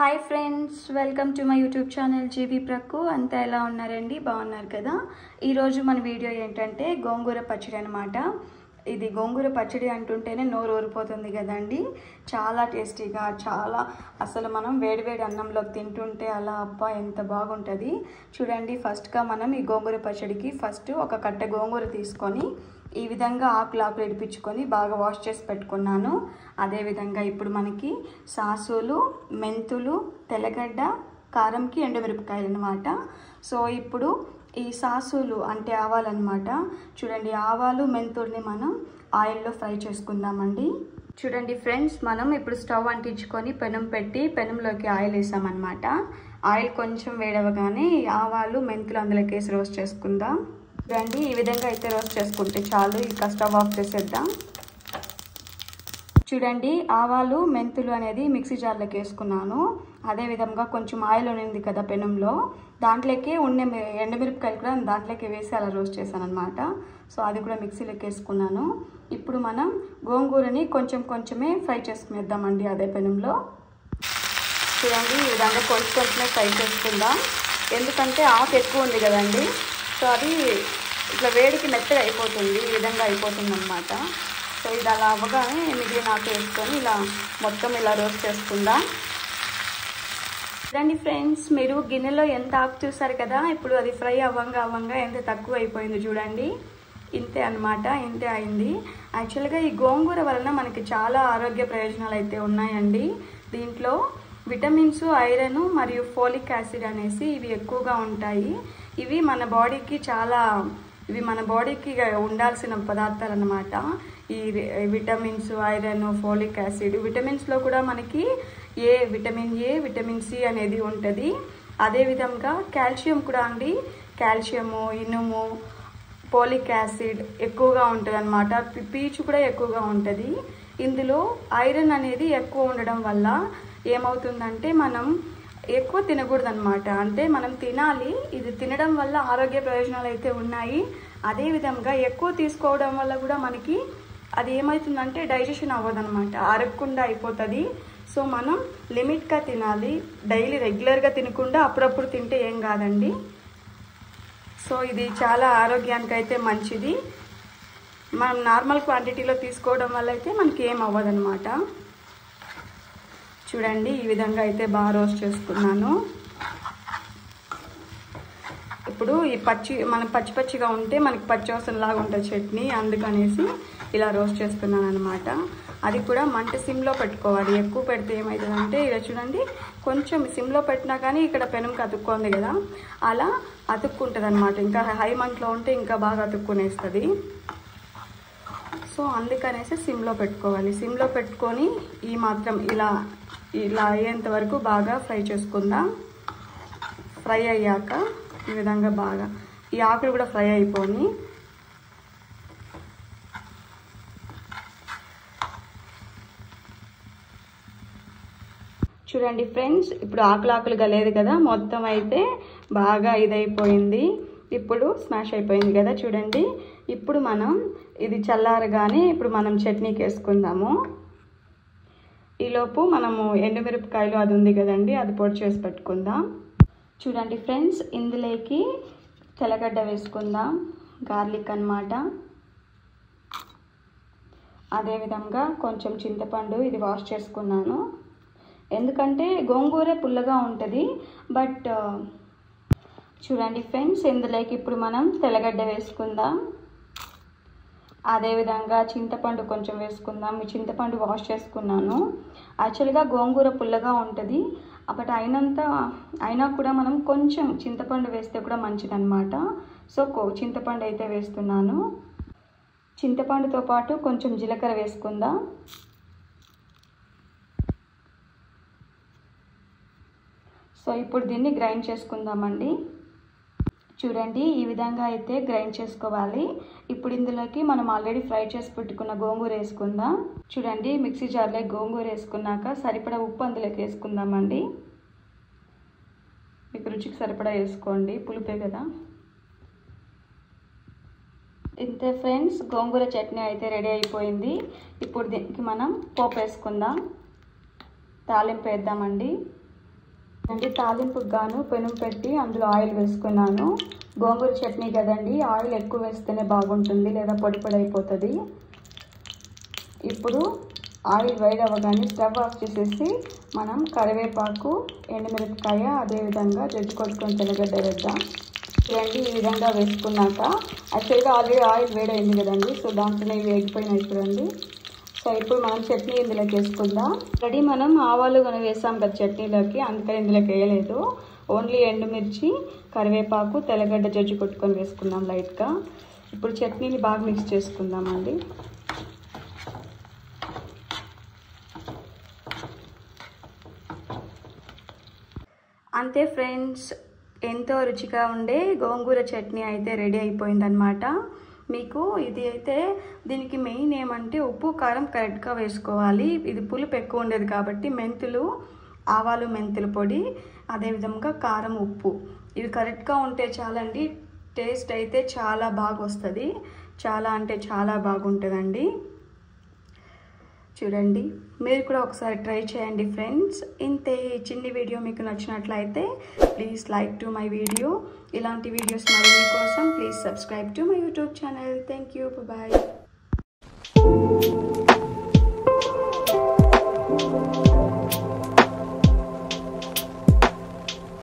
Hi friends, welcome to my YouTube channel జీబీ ప్రక్కు. అంతా ఎలా ఉన్నారండి? బాగున్నారు కదా? ఈరోజు మన వీడియో ఏంటంటే గోంగూర పచ్చడి అనమాట. ఇది గోంగూర పచ్చడి అంటుంటేనే నోరు ఊరిపోతుంది కదండి. చాలా టేస్టీగా, చాలా అసలు మనం వేడివేడి అన్నంలో తింటుంటే అలా అబ్బా ఎంత బాగుంటుంది. చూడండి, ఫస్ట్గా మనం ఈ గోంగూర పచ్చడికి ఒక కట్ట గోంగూర తీసుకొని ఈ విధంగా ఆకులు ఇడిపించుకొని బాగా వాష్ చేసి పెట్టుకున్నాను. అదేవిధంగా ఇప్పుడు మనకి సాసులు, మెంతులు, తెల్లగడ్డ, కారంకి ఎండుమిరపకాయలు అనమాట. సో ఇప్పుడు ఈ సాసులు అంటే ఆవాలన్నమాట. చూడండి, ఆవాలు మెంతుల్ని మనం ఆయిల్లో ఫ్రై చేసుకుందామండి. చూడండి ఫ్రెండ్స్, మనం ఇప్పుడు స్టవ్ అంటించుకొని పెనం పెట్టి పెనంలోకి ఆయిల్ వేసామన్నమాట. ఆయిల్ కొంచెం వేడవగానే ఆవాలు మెంతులు అందులోకి వేసి రోస్ట్ చేసుకుందాం. చూడండి, ఈ విధంగా అయితే రోస్ట్ చేసుకుంటే చాలు. ఇక స్టవ్ ఆఫ్ చేసేద్దాం. చూడండి, ఆవాలు మెంతులు అనేది మిక్సీ జార్లోకి వేసుకున్నాను. అదేవిధంగా కొంచెం ఆయిల్ ఉంది కదా పెనంలో, దాంట్లోకి ఉన్న ఎండుమిరపకాయలు కూడా దాంట్లోకి వేసి అలా రోస్ట్ చేశాను అనమాట. సో అది కూడా మిక్సీలోకి వేసుకున్నాను. ఇప్పుడు మనం గోంగూరని కొంచెమే ఫ్రై చేసుకునేద్దామండి అదే పెనంలో. చూడండి, ఈ విధంగా కొంచెమే ఫ్రై చేసుకుందాం. ఎందుకంటే ఆకు ఎక్కువ ఉంది కదండి, సో అది ఇట్లా వేడికి మెత్తగా అయిపోతుంది. ఈ విధంగా అయిపోతుంది అనమాట. సో ఇది అలా అవ్వగానే మిగిలిన ఆకు వేసుకొని ఇలా మొత్తం ఇలా రోస్ట్ చేసుకుందాం. చూడండి ఫ్రెండ్స్, మీరు గిన్నెలో ఎంత ఆకు చూసారు కదా, ఇప్పుడు అది ఫ్రై అవ్వంగా ఎంత తక్కువ అయిపోయింది చూడండి. ఇంతే అనమాట, ఇంతే అయింది. యాక్చువల్గా ఈ గోంగూర వలన మనకి చాలా ఆరోగ్య ప్రయోజనాలు అయితే ఉన్నాయండి. దీంట్లో విటమిన్స్, ఐరన్ మరియు ఫోలిక్ యాసిడ్ అనేసి ఇవి ఎక్కువగా ఉంటాయి. ఇవి మన బాడీకి ఉండాల్సిన పదార్థాలు అన్నమాట. ఈ విటమిన్స్, ఐరన్, ఫోలిక్ యాసిడ్. విటమిన్స్లో కూడా మనకి విటమిన్ ఏ, విటమిన్ సి అనేది ఉంటుంది. అదేవిధంగా కాల్షియం కూడా అండి. కాల్షియము, ఇనుము, ఫోలిక్ యాసిడ్ ఎక్కువగా ఉంటుంది అనమాట. పీచు కూడా ఎక్కువగా ఉంటుంది. ఇందులో ఐరన్ అనేది ఎక్కువ ఉండడం వల్ల ఏమవుతుందంటే మనం ఎక్కువ తినకూడదు అనమాట. అంటే మనం తినాలి. ఇది తినడం వల్ల ఆరోగ్య ప్రయోజనాలు అయితే ఉన్నాయి. అదేవిధంగా ఎక్కువ తీసుకోవడం వల్ల కూడా మనకి అది ఏమవుతుందంటే డైజెషన్ అవ్వదన్నమాట, అరగకుండా అయిపోతుంది. సో మనం లిమిట్గా తినాలి. డైలీ రెగ్యులర్గా తినకుండా అప్పుడప్పుడు తింటే ఏం కాదండి. సో ఇది చాలా ఆరోగ్యానికి అయితే మంచిది. మనం నార్మల్ క్వాంటిటీలో తీసుకోవడం వల్ల అయితే మనకి ఏం అవ్వదన్నమాట. చూడండి, ఈ విధంగా అయితే బాగా రోస్ట్ చేసుకున్నాను. ఇప్పుడు ఈ పచ్చిగా ఉంటే మనకి పచ్చివాసనలాగా ఉంటుంది చట్నీ, అందుకనేసి ఇలా రోస్ట్ చేస్తున్నాను అనమాట. అది కూడా మంట సిమ్లో పెట్టుకోవాలి. ఎక్కువ పెడితే ఏమవుతుందంటే ఇలా చూడండి, కొంచెం సిమ్లో పెట్టినా కానీ ఇక్కడ పెనంకి అతుక్కుంది కదా, అలా అతుక్కుంటుంది అనమాట. ఇంకా హై మంటలో ఉంటే ఇంకా బాగా అతుక్కునేస్తుంది. సో అందుకనేసి సిమ్లో పెట్టుకోవాలి. సిమ్లో పెట్టుకొని ఈ మాత్రం ఇలా అయ్యేంత వరకు బాగా ఫ్రై చేసుకుందాం. ఫ్రై అయ్యాక ఈ విధంగా బాగా ఈ ఆకులు కూడా ఫ్రై అయిపోయి చూడండి ఫ్రెండ్స్, ఇప్పుడు ఆకులుగా లేదు కదా, మొత్తం అయితే బాగా ఇదైపోయింది. ఇప్పుడు స్మాష్ అయిపోయింది కదా చూడండి. ఇప్పుడు మనం ఇది చల్లారగానే ఇప్పుడు మనం చట్నీకి వేసుకుందాము. ఈలోపు మనము ఎండుమిరపకాయలు అది ఉంది కదండి, అది పొడి చేసి పెట్టుకుందాం. చూడండి ఫ్రెండ్స్, ఇందులోకి తెల్లగడ్డ వేసుకుందాం, గార్లిక్ అన్నమాట. అదేవిధంగా కొంచెం చింతపండు, ఇది వాష్ చేసుకున్నాను. ఎందుకంటే గోంగూర పుల్లగా ఉంటుంది. బట్ చూడండి ఫ్రెండ్స్, ఇందులోకి ఇప్పుడు మనం తెల్లగడ్డ వేసుకుందాం. అదేవిధంగా చింతపండు కొంచెం వేసుకుందాం. ఈ చింతపండు వాష్ చేసుకున్నాను. యాక్చువల్గా గోంగూర పుల్లగా ఉంటుంది, బట్ అయినా కూడా మనం కొంచెం చింతపండు వేస్తే కూడా మంచిదన్నమాట. సో చింతపండు అయితే వేస్తున్నాను. చింతపండుతో పాటు కొంచెం జీలకర్ర వేసుకుందాం. సో ఇప్పుడు దీన్ని గ్రైండ్ చేసుకుందామండి. చూడండి, ఈ విధంగా అయితే గ్రైండ్ చేసుకోవాలి. ఇప్పుడు ఇందులోకి మనం ఆల్రెడీ ఫ్రై చేసి పెట్టుకున్న గోంగూర వేసుకుందాం. చూడండి, మిక్సీ జార్లో గోంగూర వేసుకున్నాక సరిపడా ఉప్పు అందులోకి వేసుకుందామండి. మీకు రుచికి సరిపడా వేసుకోండి, పులుపే కదా. ఇంతే ఫ్రెండ్స్, గోంగూర చట్నీ అయితే రెడీ అయిపోయింది. ఇప్పుడు దీనికి మనం పోపు వేసుకుందాం, తాలింపు వేద్దామండి. అండి తాలింపుకి గాను పెనం పెట్టి అందులో ఆయిల్ వేసుకున్నాను. గోంగూర చట్నీ కదండి, ఆయిల్ ఎక్కువ వేస్తేనే బాగుంటుంది, లేదా పొడి పొడి అయిపోతుంది. ఇప్పుడు ఆయిల్ వేడి అవ్వగానే స్టవ్ ఆఫ్ చేసేసి మనం కరివేపాకు, ఎండుమిరపకాయ, అదేవిధంగా జజ్జి కొట్టుకొని తెల్లగడ్డ వేద్దాం. చూడండి, ఈ విధంగా వేసుకున్నాక యాక్చువల్గా ఆల్రెడీ ఆయిల్ వేడైంది కదండి, సో దాంట్లోనే ఇవి వేగిపోయినాయి చూడండి. సో ఇప్పుడు మనం చట్నీ ఇందులోకి వేసుకుందాం. ఆల్రెడీ మనం ఆవాలు కానీ వేసాం కదా చట్నీలోకి, అందుకని ఇందులోకి వేయలేదు. ఓన్లీ ఎండుమిర్చి, కరివేపాకు, తెల్లగడ్డ జజ్జి కొట్టుకొని వేసుకుందాం లైట్గా. ఇప్పుడు చట్నీని బాగా మిక్స్ చేసుకుందామండి. అంతే ఫ్రెండ్స్, ఎంతో రుచిగా ఉండే గోంగూర చట్నీ అయితే రెడీ అయిపోయిందనమాట. మీకు ఇది అయితే దీనికి మెయిన్ ఏమంటే ఉప్పు కారం కరెక్ట్గా వేసుకోవాలి. ఇది పులుపు ఎక్కువ ఉండేది కాబట్టి మెంతులు, ఆవాలు, మెంతుల పొడి, అదేవిధంగా కారం, ఉప్పు ఇవి కరెక్ట్గా ఉంటే చాలండి. టేస్ట్ అయితే చాలా బాగా వస్తుంది, చాలా అంటే చాలా బాగుంటుందండి. చూడండి, మీరు కూడా ఒకసారి ట్రై చేయండి ఫ్రెండ్స్. ఇంతే, చిన్న వీడియో మీకు నచ్చినట్లయితే please like to my video. ఇలాంటి వీడియోస్ మరిన్ని కోసం please subscribe to my YouTube channel. Thank you, bye.